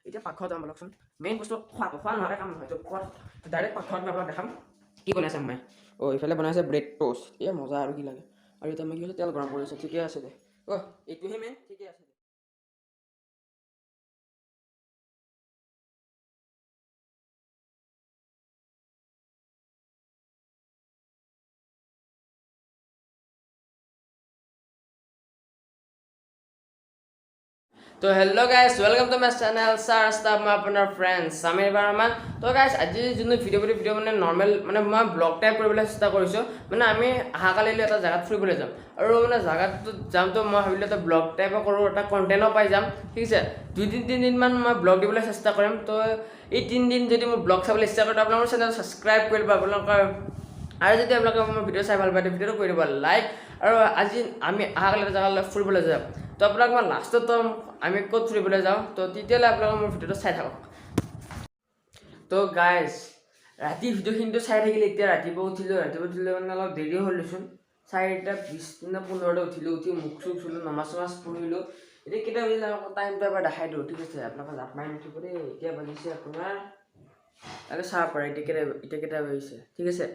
এতিয়া পাকঘৰত যাম বলকচোন মেইন বস্তু খোৱা নোহোৱাকৈ কাম নহয় ডাইৰেক্ট পাকঘৰত মই আপোনাক দেখাম কি বনাইছে মই এইফালে বনাইছে ব্ৰেড টোষ্ট মজা আৰু কি লাগে আৰু এতিয়া মই কি হৈছে তেল গৰম কৰিছে ঠিকে আছে দে এইটোহে মেইন ঠিকে আছে দে तो hello guys welcome to my channel sir staff मैं अपना फ्रेंड समीर बर्मन तो गाइस आज जो भिडिओ मैंने नॉर्मल मैंने मैं ब्लॉग टाइप কৰিবলৈ চেষ্টা কৰিছো মানে আমি আহাকালিলৈ এটা জায়গাত ফুৰিবলৈ যাম আৰু মানে জায়গাটো যাম তো মই ভাবিলো এটা ব্লগ টাইপ কৰো এটা কন্টেন্টও পাই যাম ঠিক আছে 2-3 দিন মান মই ব্লগ দিবলৈ চেষ্টা কৰিম তো এই 3 দিন যদি মই ব্লগ চাবলৈ ইচ্ছা কৰে আপোনালোকৰ চেনেল সাবস্ক্ৰাইব কৰিব আপোনালোকৰ আৰু যদি আপোনালোকে মোৰ ভিডিও চাই ভাল পায় ভিডিওটো কৰি দিব লাইক আৰু আজি আমি আহাকালি জায়গালৈ ফুৰিবলৈ যাম তো আপোনাক মই লাষ্টত আমি ক'ত ফুৰিবলৈ যাওঁ তো তেতিয়ালৈ আপোনালোকে মোৰ ভিডিওটো চাই থাকক তো গাইজ ৰাতি ভিডিঅ'খিনিটো চাই থাকিলে এতিয়া ৰাতিপুৱা উঠিলে মানে অলপ দেৰি হ'লচোন 4:20-15 উঠিলোঁ উঠি মুখ চুখ চুলোঁ নমাজ পঢ়িলোঁ এতিয়া কেতিয়া বাজিলে টাইমটো এবাৰ দেখাই দিওঁ ঠিক আছে আপোনালোকে জাপ মাৰি নুঠিব দেই এতিয়া বাজিছে আপোনাৰ আগে চাব পাৰে এতিয়া কেতিয়া বাজিছে ঠিক আছে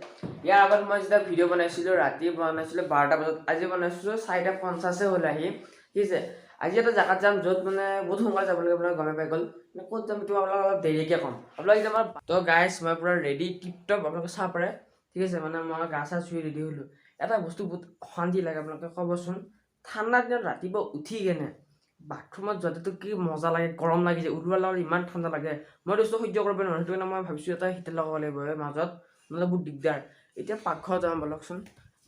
ইয়াৰ আগত মই যেতিয়া ভিডিঅ' বনাইছিলোঁ ৰাতি বনাইছিলোঁ 12টা বজাত আজি বনাইছিলোঁ 4:50 হ'ল আহি ঠিক আছে আজি এটা জায়গাত যাম য'ত মানে বহুত সোনকালে যাব লাগে আপোনালোকে গমে পাই গ'ল মানে ক'ত যাম এইটো আপোনালোকে অলপ দেৰিকৈ ক'ম আপোনালোকে এতিয়া আমাৰ তো গাইজ মই পূৰা ৰেডি টিপটপ আপোনালোকে চাব পাৰে ঠিক আছে মানে মই গা চা চুই ৰেডি হ'লোঁ এটা বস্তু বহুত অশান্তি লাগে আপোনালোকে ক'বচোন ঠাণ্ডা দিনত ৰাতিপুৱা উঠি কেনে বাথৰুমত যোৱাটো কি মজা লাগে গৰম লাগি যায় ওলোৱাৰ লগত ইমান ঠাণ্ডা লাগে মই বস্তু সহ্য কৰিব নোৱাৰোঁ সেইটো কাৰণে মই ভাবিছোঁ এটা হিটাৰ লগাব লাগিব মাজত নহ'লে বহুত দিগদাৰ এতিয়া পাকঘৰত যাম বলকচোন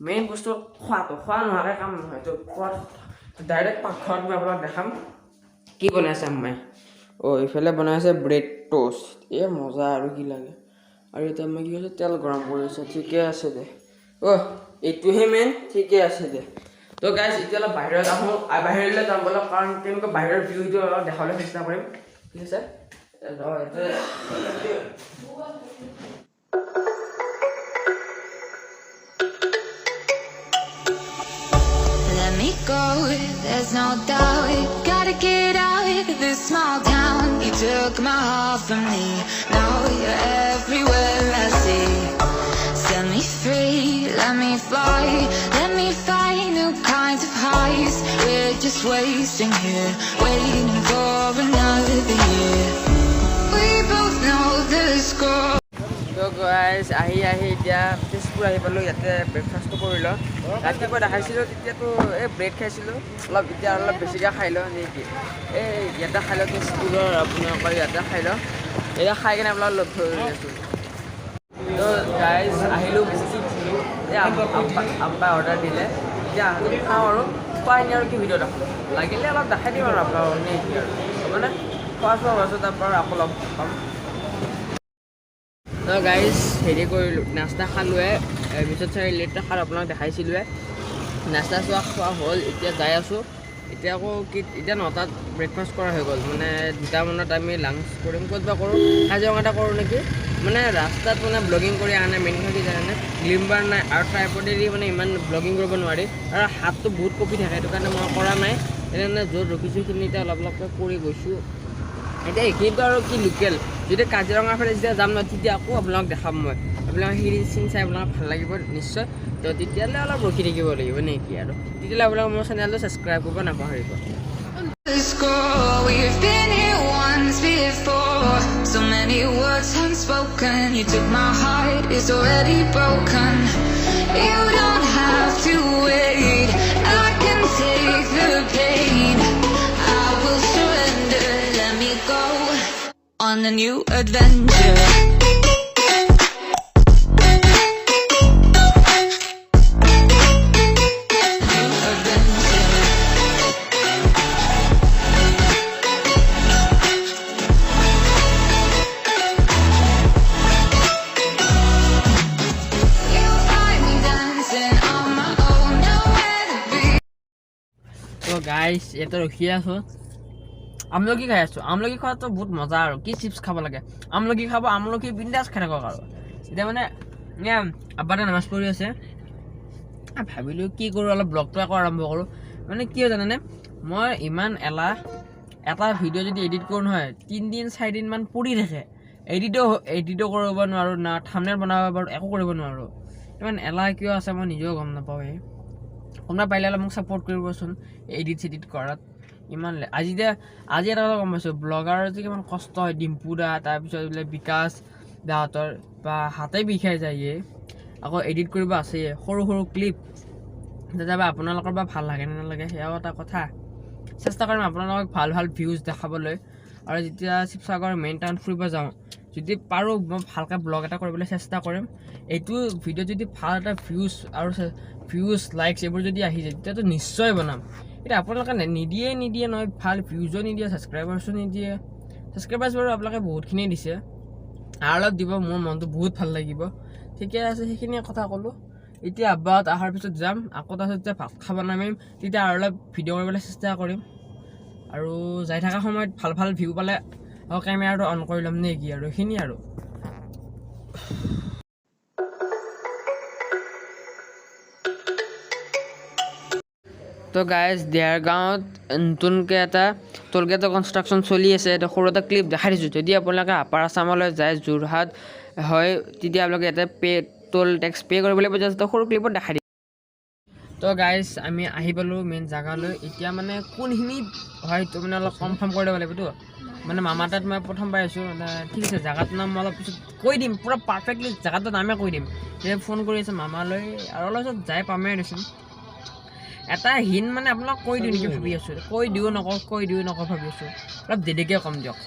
মেইন বস্তু খোৱা নোহোৱাকৈ কাম নহয় তো ডাইৰেক্ট পাকঘৰত মই আপোনাক দেখাম কি বনাইছে মই এইফালে বনাইছে ব্ৰেড টোষ্ট মজা আৰু কি লাগে আৰু এতিয়া মই কি কৈছোঁ তেল গৰম কৰিছে ঠিকে আছে দে এইটোহে মেইন ঠিকে আছে দে তো গাইজ এতিয়া অলপ বাহিৰত আহোঁ বাহিৰলৈ যাম বলক কাৰণ কেনেকুৱা বাহিৰৰ ভিউটো অলপ দেখাবলৈ চেষ্টা কৰিম ঠিক আছে Go, there's no doubt, gotta get out of this small town. You took my heart from me, now you're everywhere I see. Set me free, let me fly, let me find new kinds of highs. We're just wasting here, waiting for another year. We both know the score. তো guys আহি এতিয়া তেজপুৰ আহি পালোঁ ইয়াতে ব্ৰেকফাষ্টটো কৰি লওঁ ৰাতিপুৱা দেখাইছিলোঁ তেতিয়াতো ব্ৰেড খাইছিলোঁ এতিয়া অলপ বেছিকৈ খাই লওঁ নেকি ইয়াতে খাই লওঁ তেজপুৰৰ আপোনালোকৰ ইয়াতে খাই লওঁ এতিয়া খাই কিনে আপোনালোক লগ ধৰি আছোঁ তো গাইজ আহিলোঁ বেছি উঠিলোঁ আব্বাই অৰ্ডাৰ দিলে এতিয়া খাওঁ আৰু খোৱাখিনি আৰু কি ভিডিঅ' দেখালোঁ লাগিলে অলপ দেখাই দিম আৰু আপোনালোকক নেকি আৰু মানে খোৱা পাছত তাৰপৰা আকৌ লগ পাম তো গাইজ হেৰি কৰিলোঁ নাস্তা খালোঁৱে পিছত 4 লিটাৰ খালোঁ আপোনাক দেখাইছিলোঁৱে নাস্তা খোৱা হ'ল এতিয়া যাই আছোঁ এতিয়া আকৌ এতিয়া 9টাত ব্ৰেকফাষ্ট কৰা হৈ গ'ল মানে 2টা মানত আমি লাঞ্চ কৰিম ক'ত বা কৰোঁ কাজিৰঙাতে কৰোঁ নেকি মানে ৰাস্তাত মানে ব্লগিং কৰি অহা নাই মেইন কথা কি জানেনে গ্লিম্বাৰ নাই আৰু ট্ৰাইপডেদি মানে ইমান ব্লগিং কৰিব নোৱাৰি আৰু হাতটো বহুত কঁপি থাকে সেইটো কাৰণে মই কৰা নাই সেইকাৰণে য'ত ৰখিছোঁ সেইখিনি এতিয়া অলপকৈ কৰি গৈছোঁ এতিয়া এইখিনিতো আৰু কি লোকেল যদি কাজিৰঙাৰ ফালে যেতিয়া যাম ন তেতিয়া আকৌ আপোনালোক দেখাম মই আপোনালোকে সেইখিনি চিন চাই আপোনালোক ভাল লাগিব নিশ্চয় তো তেতিয়াহ'লে অলপ ৰখি থাকিব লাগিব নেকি আৰু তেতিয়াহ'লে আপোনালোকে মোৰ চেনেলটো ছাবস্ক্ৰাইব কৰিব নাপাহৰিব We've been here once before. So many words unspoken. You took my heart, it's already broken. You don't have to wait. I can take the pain. I will surrender. Let me go on a new adventure. Guys ইয়াতে ৰখি আছোঁ আমলখি খাই আছোঁ আমলখি খোৱাটো বহুত মজা আৰু কি চিপছ খাব লাগে আমলখি খাব আমলখি বিন্দাছ খাই থাকক আৰু এতিয়া মানে আব্বাতে নামাজ পঢ়ি আছে ভাবিলোঁ কি কৰোঁ অলপ ব্লগটো আকৌ আৰম্ভ কৰোঁ মানে কি হয় জানেনে মই ইমান এটা ভিডিঅ' যদি এডিট কৰোঁ নহয় 3 দিন 4 দিনমান পৰি থাকে এডিটো কৰিব নোৱাৰোঁ না থাম্বনেল বনাব পাৰোঁ একো কৰিব নোৱাৰোঁ ইমান এলাহ কিয় আছে মই নিজেও গম নাপাওঁ কোনোবা পাৰিলে অলপ মোক ছাপোৰ্ট কৰিবচোন এডিট চেডিট কৰাত ইমান আজি এটা কথা গম পাইছোঁ ব্লগাৰৰ যে কিমান কষ্ট হয় ডিম্পু দা তাৰপিছত বোলে বিকাশ দাহঁতৰ বা হাতে বিষাই যায় আকৌ এডিট কৰিব আছে সৰু ক্লিপ তেতিয়াবা আপোনালোকৰ বা ভাল লাগে নে নালাগে সেয়াও এটা কথা চেষ্টা কৰিম আপোনালোকক ভাল ভিউজ দেখাবলৈ আৰু যেতিয়া শিৱসাগৰ মেইন টাউন ফুৰিব যাওঁ যদি পাৰোঁ মই ভালকৈ ব্লগ এটা কৰিবলৈ চেষ্টা কৰিম এইটো ভিডিঅ' যদি ভাল এটা ভিউজ লাইকছ এইবোৰ যদি আহি যায় তেতিয়াতো নিশ্চয় বনাম এতিয়া আপোনালোকে নিদিয়ে নহয় ভাল ভিউজো নিদিয়ে ছাবস্ক্ৰাইবাৰ্ছো নিদিয়ে ছাবস্ক্ৰাইবাৰ্ছ বাৰু আপোনালোকে বহুতখিনি দিছে আৰু অলপ দিব মোৰ মনটো বহুত ভাল লাগিব ঠিকে আছে সেইখিনিয়ে কথা ক'লোঁ এতিয়া আব্বাহঁত অহাৰ পিছত যাম আকৌ তাৰপিছত যেতিয়া ভাত খাব নামিম তেতিয়া আৰু অলপ ভিডিঅ' কৰিবলৈ চেষ্টা কৰিম আৰু যাই থকা সময়ত ভাল ভিউ পালে আকৌ কেমেৰাটো অন কৰি ল'ম নে কি আৰু এইখিনি আৰু তো গাইজ দেৰগাঁৱত নতুনকৈ এটা টোলগেটৰ কনষ্ট্ৰাকশ্যন চলি আছে এটা সৰু এটা ক্লিপ দেখাই দিছোঁ যদি আপোনালোকে আপাৰ আছামলৈ যায় যোৰহাট হয় তেতিয়া আপোনালোকে ইয়াতে টোল টেক্স পে' কৰিব লাগিব জাষ্ট সৰু ক্লিপত দেখাই দিম তো গাইজ আমি আহি পালোঁ মেইন জেগালৈ এতিয়া মানে কোনখিনিত হয় সেইটো মানে অলপ কনফাৰ্ম কৰি ল'ব লাগিবতো মানে মামা তাত মই প্ৰথম পাই আছোঁ মানে ঠিক আছে জেগাটোৰ নাম মই অলপ পিছত কৈ দিম পূৰা পাৰফেক্টলি জেগাটোৰ নামে কৈ দিম তেতিয়া ফোন কৰি আছে মামালৈ আৰু অলপ পিছত যাই পামেই দেচোন এটা হিন মানে আপোনাক কৈ দিওঁ নেকি ভাবি আছোঁ কৈ দিওঁ নকওঁ ভাবি আছোঁ অলপ দেৰিকৈ কম দিয়ক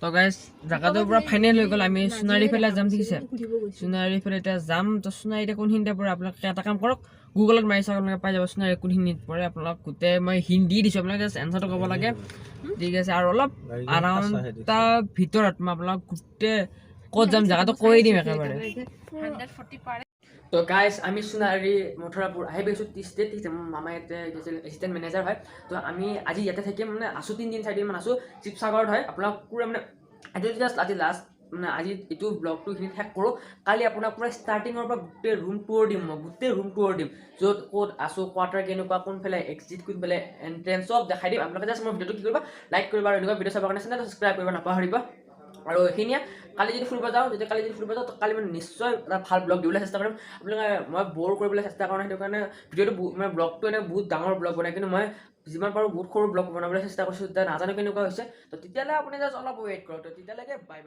তো গাইজ জেগাটোৰ পৰা ফাইনেল হৈ গ'ল আমি সোণাৰী ফালে যাম ঠিক আছে সোণাৰী ফালে এতিয়া যাম তো সোণাৰীতে কোনখিনিতে পৰে আপোনালোকে এটা কাম কৰক গুগলত মাৰি চাওক আপোনালোকে পাই যাব সোণাৰী কোনখিনিত পৰে আপোনালোক গোটেই মই হিন্ট দি দিছোঁ আপোনালোকে জাষ্ট এনচাৰটো ক'ব লাগে ঠিক আছে আৰু অলপ আৰাউণ্ড তাৰ ভিতৰত মই আপোনালোক গোটেই ক'ত যাম জেগাটো কৈ দিম একেবাৰে তো গাইজ আমি সোণাৰী মথুৰাপুৰ আহি পাইছোঁ ষ্টেট ঠিক আছে মোৰ মামা ইয়াতে এছিষ্টেণ্ট মেনেজাৰ হয় তো আমি আজি ইয়াতে থাকিম মানে আছোঁ 3 দিন 4 দিনমান আছোঁ শিৱসাগৰত হয় আপোনাক পুৰা মানে এইটো জাষ্ট আজি লাষ্ট মানে আজি এইটো ব্লগটো এইখিনি শেষ কৰোঁ কালি আপোনাক পুৰা ষ্টাৰ্টিঙৰ পৰা গোটেই ৰুম টুৰ দিম মই য'ত ক'ত আছোঁ কোৱাৰ্টাৰ কেনেকুৱা কোনফালে এক্সিট কোনফালে এণ্ট্ৰেঞ্চ চব দেখাই দিম আপোনালোকে জাষ্ট মোৰ ভিডিঅ'টো কি কৰিবা লাইক কৰিবা আৰু এনেকুৱা ভিডিঅ' চাবৰ কাৰণে চেনেলটো ছাবস্ক্ৰাইব কৰিব নাপাহৰিবা আৰু এইখিনিয়ে কালি যদি ফুৰিব যাওঁ কালি মানে নিশ্চয় এটা ভাল ব্লগ দিবলৈ চেষ্টা কৰিম আপোনালোকে মই ব'ৰ কৰিবলৈ চেষ্টা কৰোঁ সেইটো কাৰণে ভিডিঅ'টো মানে ব্লগটো এনেকৈ বহুত ডাঙৰ ব্লগ বনাই কিন্তু মই যিমান পাৰোঁ বহুত সৰু ব্লগ বনাবলৈ চেষ্টা কৰিছোঁ তেতিয়া নাজানো কেনেকুৱা হৈছে তো তেতিয়াহ'লে আপুনি জাষ্ট অলপ ৱেইট কৰক তো তেতিয়ালৈকে বাই